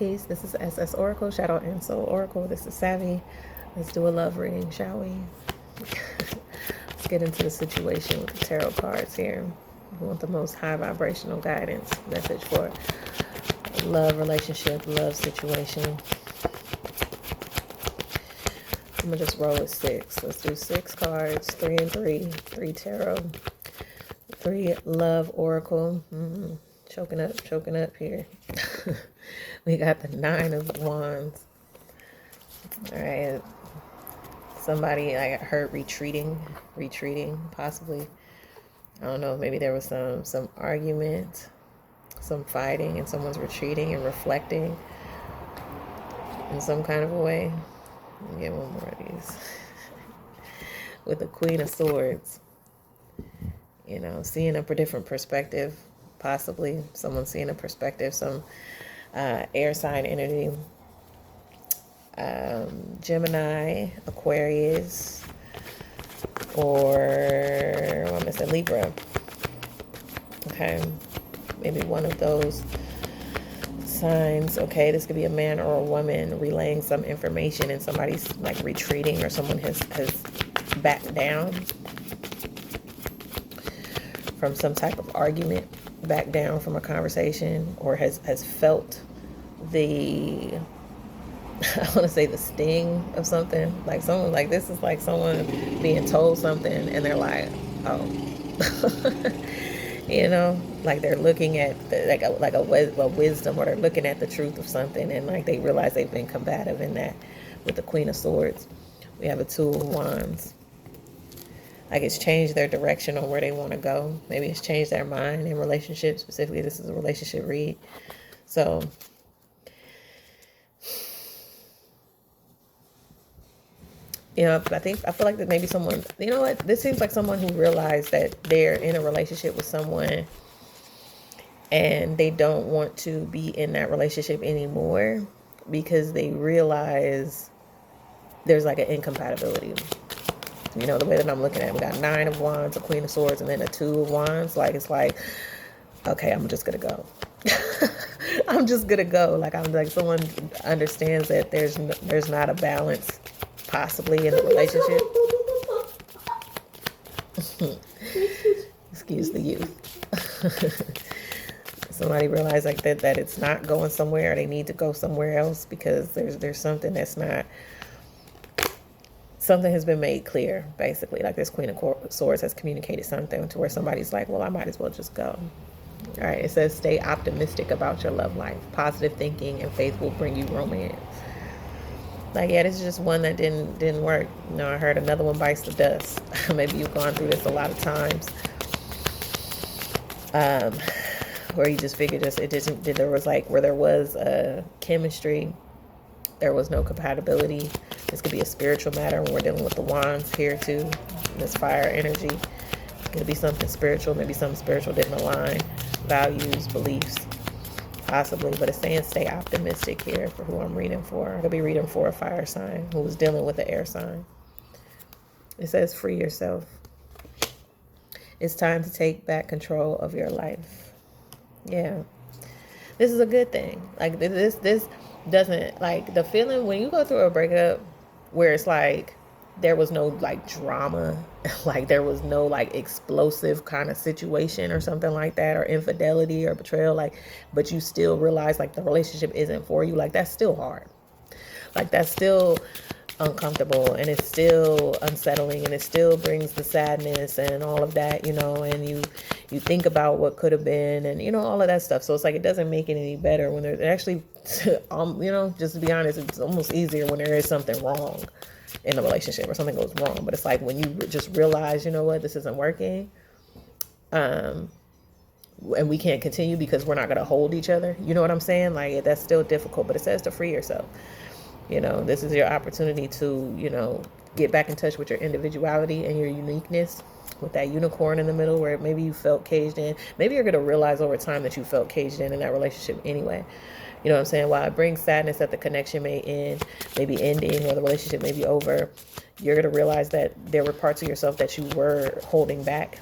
Peace. This is S.S.Oracle, Shadow and Soul Oracle. This is Savvy. Let's do a love reading, shall we? Let's get into the situation with the tarot cards here. We want the most high vibrational guidance message for love, relationship, love situation. I'm going to just roll with 6. Let's do 6 cards, 3 and 3, 3 tarot, 3 love oracle. Choking up here. We got the 9 of Wands. All right. Somebody I heard retreating, possibly. I don't know, maybe there was some argument, some fighting, and someone's retreating and reflecting in some kind of a way. Let me get one more of these. With the Queen of Swords. You know, seeing a different perspective, possibly. Someone seeing a perspective, some air sign energy. Gemini, Aquarius, or I'm gonna say Libra. Okay, maybe one of those signs. Okay, this could be a man or a woman relaying some information, and somebody's like retreating, or someone has backed down from some type of argument, backed down from a conversation, or has felt the I want to say the sting of something. Like someone, like this is like someone being told something and they're like, oh, you know, like they're looking at a wisdom, or they're looking at the truth of something, and like they realize they've been combative in that. With the Queen of Swords, we have a 2 of Wands. Like it's changed their direction on where they want to go. Maybe it's changed their mind in relationships. Specifically, this is a relationship read. So you know, I feel like that maybe someone, you know what, this seems like someone who realized that they're in a relationship with someone and they don't want to be in that relationship anymore because they realize there's like an incompatibility. You know, the way that I'm looking at it, we got 9 of Wands, a Queen of Swords, and then a 2 of Wands. Like, it's like, okay, I'm just going to go. I'm just going to go. Like, I'm like, someone understands that there's not a balance possibly in the relationship. Excuse the youth. Somebody realized like that it's not going somewhere. They need to go somewhere else because there's something that's not. Something has been made clear, basically. Like this Queen of Swords has communicated something to where somebody's like, well, I might as well just go. All right, it says stay optimistic about your love life. Positive thinking and faith will bring you romance. Like, yeah, this is just one that didn't work. You know, I heard another one bites the dust. Maybe you've gone through this a lot of times. Where you just figured there was chemistry, there was no compatibility. This could be a spiritual matter when we're dealing with the wands here too. This fire energy. It's going to be something spiritual. Maybe something spiritual didn't align. Values, beliefs, possibly. But it's saying stay optimistic here for who I'm reading for. I could be reading for a fire sign who was dealing with an air sign. It says free yourself. It's time to take back control of your life. Yeah. This is a good thing. Like this doesn't, like the feeling when you go through a breakup where it's like there was no like drama, like there was no like explosive kind of situation or something like that, or infidelity or betrayal, like, but you still realize like the relationship isn't for you. Like that's still hard. Like that's still uncomfortable, and it's still unsettling, and it still brings the sadness and all of that, you know, and you think about what could have been, and you know, all of that stuff. So it's like it doesn't make it any better when there's actually you know, just to be honest, it's almost easier when there is something wrong in the relationship or something goes wrong. But it's like when you just realize, you know what, this isn't working, and we can't continue because we're not going to hold each other, you know what I'm saying? Like that's still difficult, but it says to free yourself. You know, this is your opportunity to, you know, get back in touch with your individuality and your uniqueness, with that unicorn in the middle where maybe you felt caged in. Maybe you're going to realize over time that you felt caged in that relationship anyway. You know what I'm saying? While it brings sadness that the connection may end, maybe ending, or the relationship may be over, you're going to realize that there were parts of yourself that you were holding back.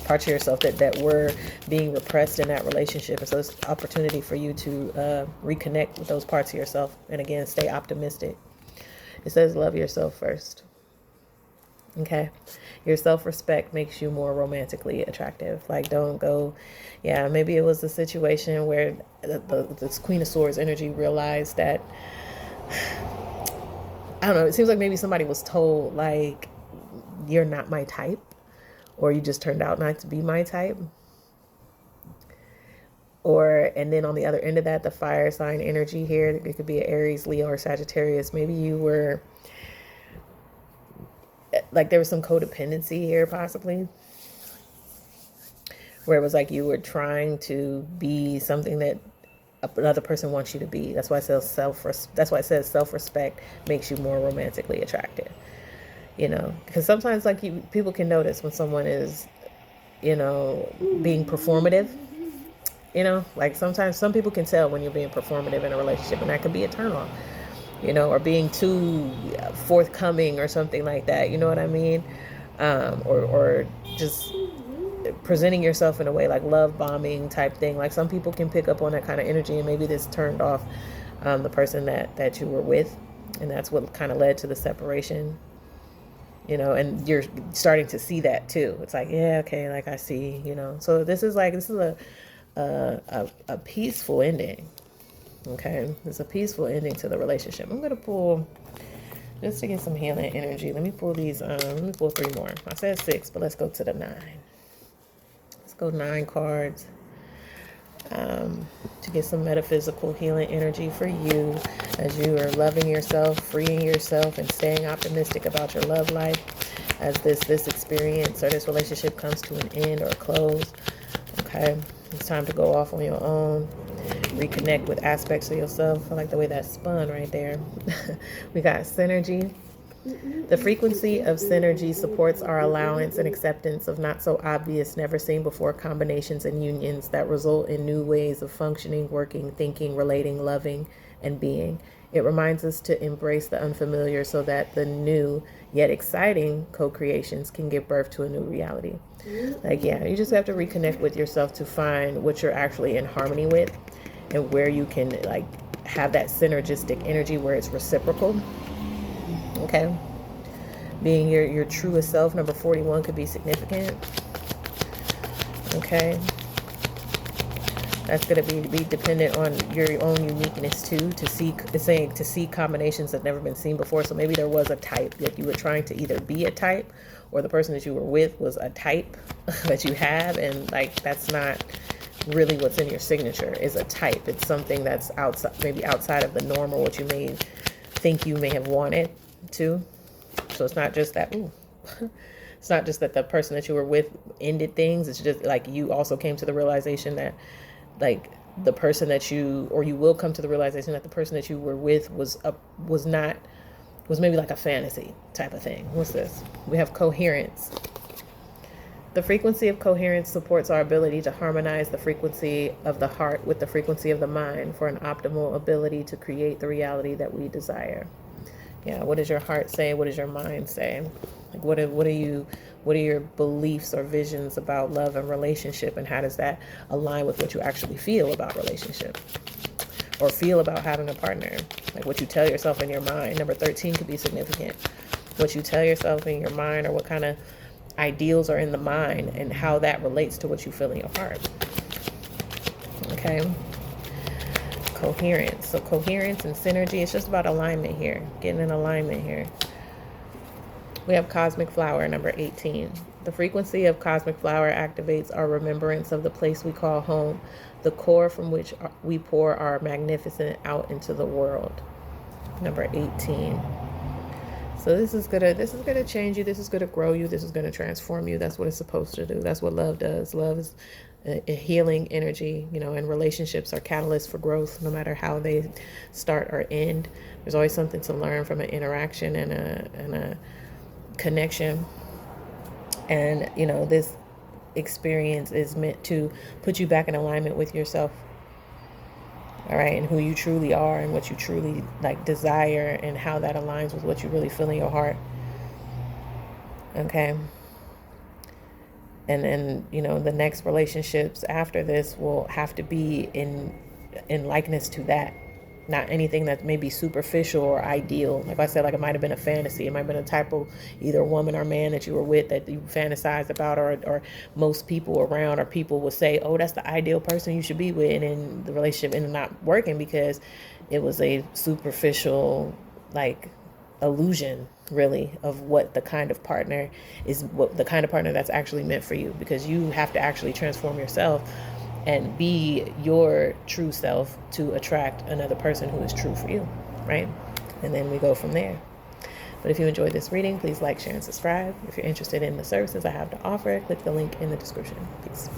parts of yourself that were being repressed in that relationship. And so it's an opportunity for you to reconnect with those parts of yourself. And again, stay optimistic. It says love yourself first. Okay. Your self-respect makes you more romantically attractive. Like, don't go, yeah, maybe it was a situation where this Queen of Swords energy realized that, I don't know, it seems like maybe somebody was told, like, you're not my type, or you just turned out not to be my type. Or, and then on the other end of that, the fire sign energy here, it could be an Aries, Leo, or Sagittarius. Maybe you were, like, there was some codependency here, possibly, where it was like you were trying to be something that another person wants you to be. That's why it says self-respect makes you more romantically attractive. You know, because sometimes, like, people can notice when someone is, you know, being performative. You know, like, sometimes some people can tell when you're being performative in a relationship, and that could be a turn on. You know, or being too forthcoming or something like that. You know what I mean? Or just presenting yourself in a way like love bombing type thing. Like, some people can pick up on that kind of energy, and maybe this turned off the person that you were with, and that's what kind of led to the separation. You know, and you're starting to see that too. It's like, yeah, okay, like, I see. You know, so this is a peaceful ending. Okay, it's a peaceful ending to the relationship. I'm gonna pull, just to get some healing energy. Let me pull these. Let me pull 3 more. I said 6, but let's go to the 9. Let's go 9 cards. To get some metaphysical healing energy for you as you are loving yourself, freeing yourself, and staying optimistic about your love life as this experience or this relationship comes to an end or a close. Okay, it's time to go off on your own. Reconnect with aspects of yourself. I like the way that spun right there. We got synergy. The frequency of synergy supports our allowance and acceptance of not so obvious, never seen before combinations and unions that result in new ways of functioning, working, thinking, relating, loving, and being. It reminds us to embrace the unfamiliar so that the new yet exciting co-creations can give birth to a new reality. Like, yeah, you just have to reconnect with yourself to find what you're actually in harmony with, and where you can, like, have that synergistic energy where it's reciprocal. Okay, being your truest self, number 41, could be significant. Okay, that's going to be dependent on your own uniqueness too. It's saying to see combinations that never been seen before. So maybe there was a type that you were trying to either be a type, or the person that you were with was a type that you have, and, like, that's not really what's in your signature. Is a type. It's something that's outside, maybe outside of the norm, or what you may think you may have wanted to. So it's not just that, it's not just that the person that you were with ended things. It's just like you also came to the realization that, like, the person that you will come to the realization that the person that you were with was maybe like a fantasy type of thing. What's this? We have coherence. The frequency of coherence supports our ability to harmonize the frequency of the heart with the frequency of the mind for an optimal ability to create the reality that we desire. Yeah, what does your heart say? What does your mind say? Like, what are your beliefs or visions about love and relationship, and how does that align with what you actually feel about relationship or feel about having a partner? Like, what you tell yourself in your mind. Number 13 could be significant. What you tell yourself in your mind, or what kind of ideals are in the mind, and how that relates to what you feel in your heart. Okay. Coherence. So coherence and synergy, it's just about alignment here, getting in alignment here. We have cosmic flower, number 18. The frequency of cosmic flower activates our remembrance of the place we call home, the core from which we pour our magnificent out into the world. Number 18. So this is gonna change you. This is gonna grow you. This is gonna transform you. That's what it's supposed to do. That's what love does. Love is a healing energy, you know, and relationships are catalysts for growth, no matter how they start or end. There's always something to learn from an interaction and a connection. And, you know, this experience is meant to put you back in alignment with yourself. All right, and who you truly are, and what you truly, like, desire, and how that aligns with what you really feel in your heart. Okay. And then, the next relationships after this will have to be in likeness to that. Not anything that may be superficial or ideal. Like I said, like it might have been a fantasy. It might have been a type of either woman or man that you were with that you fantasized about, or most people around or people will say, oh, that's the ideal person you should be with. And then the relationship ended up not working because it was a superficial, like, illusion, really, of what the kind of partner is, what the kind of partner that's actually meant for you, because you have to actually transform yourself and be your true self to attract another person who is true for you, right? And then we go from there. But if you enjoyed this reading, please like, share, and subscribe. If you're interested in the services I have to offer, click the link in the description. Peace.